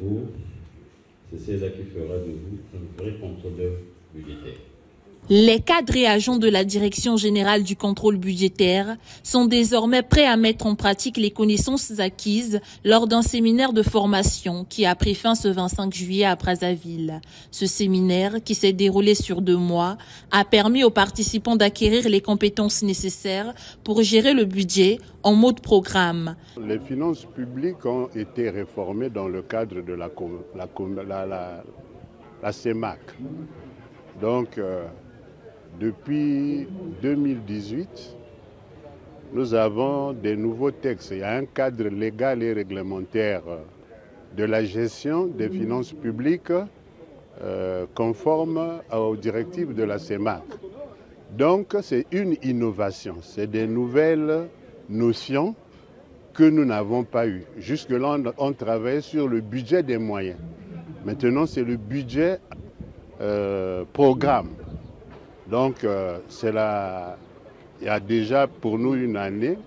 vous, c'est celle-là qui fera de vous un vrai contrôleur budgétaire. Les cadres et agents de la Direction générale du contrôle budgétaire sont désormais prêts à mettre en pratique les connaissances acquises lors d'un séminaire de formation qui a pris fin ce 25 juillet à Brazzaville. Ce séminaire, qui s'est déroulé sur 2 mois, a permis aux participants d'acquérir les compétences nécessaires pour gérer le budget en mode programme. Les finances publiques ont été réformées dans le cadre de la CEMAC. Donc, depuis 2018, nous avons des nouveaux textes. Il y a un cadre légal et réglementaire de la gestion des finances publiques conforme aux directives de la CEMAC. Donc, c'est une innovation, c'est des nouvelles notions que nous n'avons pas eues. Jusque-là, on travaillait sur le budget des moyens. Maintenant, c'est le budget programme. Donc, il y a déjà pour nous une année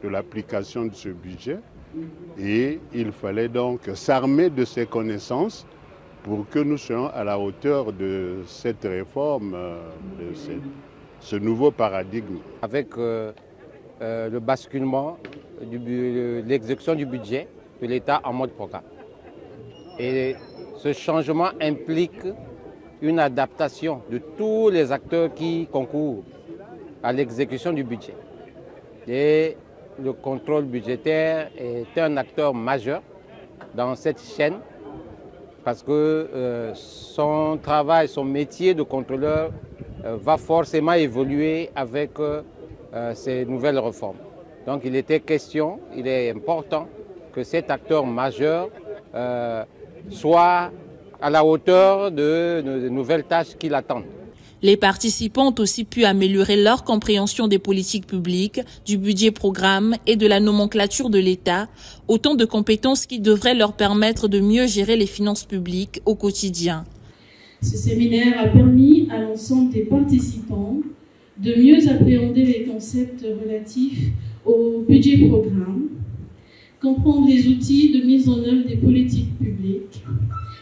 de l'application de ce budget et il fallait donc s'armer de ces connaissances pour que nous soyons à la hauteur de cette réforme, de ce nouveau paradigme. Avec le basculement de l'exécution du budget de l'État en mode programme. Et ce changement implique une adaptation de tous les acteurs qui concourent à l'exécution du budget. Et le contrôle budgétaire est un acteur majeur dans cette chaîne parce que son travail, son métier de contrôleur va forcément évoluer avec ces nouvelles réformes. Donc il était question, il est important que cet acteur majeur soit à la hauteur de nouvelles tâches qui l'attendent. Les participants ont aussi pu améliorer leur compréhension des politiques publiques, du budget programme et de la nomenclature de l'État, autant de compétences qui devraient leur permettre de mieux gérer les finances publiques au quotidien. Ce séminaire a permis à l'ensemble des participants de mieux appréhender les concepts relatifs au budget programme, comprendre les outils de mise en œuvre des politiques publiques,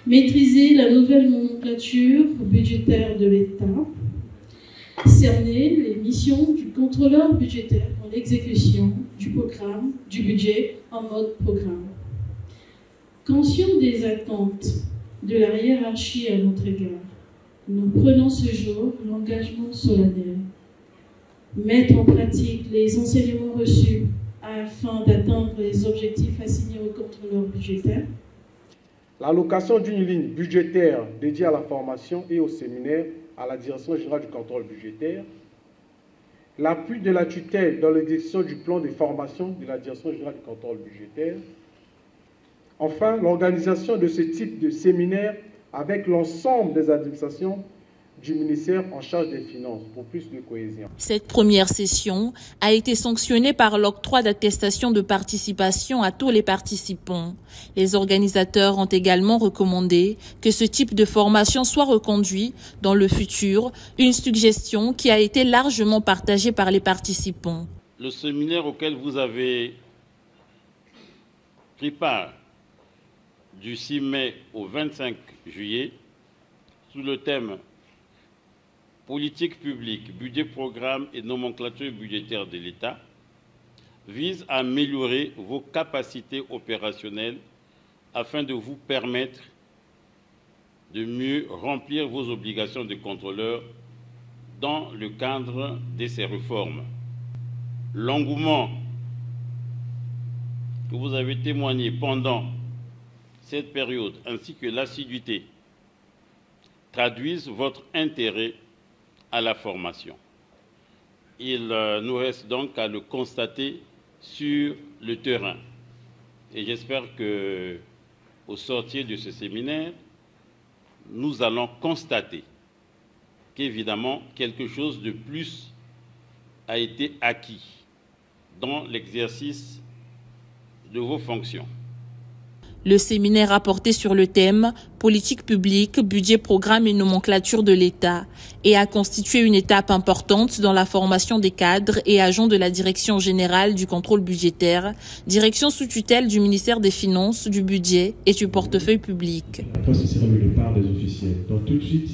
maîtriser la nouvelle nomenclature budgétaire de l'État, cerner les missions du contrôleur budgétaire dans l'exécution du programme, du budget en mode programme. Conscient des attentes de la hiérarchie à notre égard, nous prenons ce jour l'engagement solennel. Mettre en pratique les enseignements reçus afin d'atteindre les objectifs assignés au contrôleur budgétaire. L'allocation d'une ligne budgétaire dédiée à la formation et au séminaire à la Direction générale du contrôle budgétaire. L'appui de la tutelle dans l'exécution du plan de formation de la Direction générale du contrôle budgétaire. Enfin, l'organisation de ce type de séminaire avec l'ensemble des administrations du ministère en charge des Finances pour plus de cohésion. Cette première session a été sanctionnée par l'octroi d'attestations de participation à tous les participants. Les organisateurs ont également recommandé que ce type de formation soit reconduit dans le futur, une suggestion qui a été largement partagée par les participants. Le séminaire auquel vous avez pris part du 6 mai au 25 juillet sous le thème Politique publique, budget programme et nomenclature budgétaire de l'État vise à améliorer vos capacités opérationnelles afin de vous permettre de mieux remplir vos obligations de contrôleur dans le cadre de ces réformes. L'engouement que vous avez témoigné pendant cette période ainsi que l'assiduité traduisent votre intérêt à la formation. Il nous reste donc à le constater sur le terrain. Et j'espère qu'au sortir de ce séminaire, nous allons constater qu'évidemment, quelque chose de plus a été acquis dans l'exercice de vos fonctions. Le séminaire a porté sur le thème « Politique publique, budget, programme et nomenclature de l'État » et a constitué une étape importante dans la formation des cadres et agents de la Direction générale du contrôle budgétaire, direction sous tutelle du ministère des Finances, du Budget et du Portefeuille public. Après, ce sera le départ des officiels. Donc tout de suite,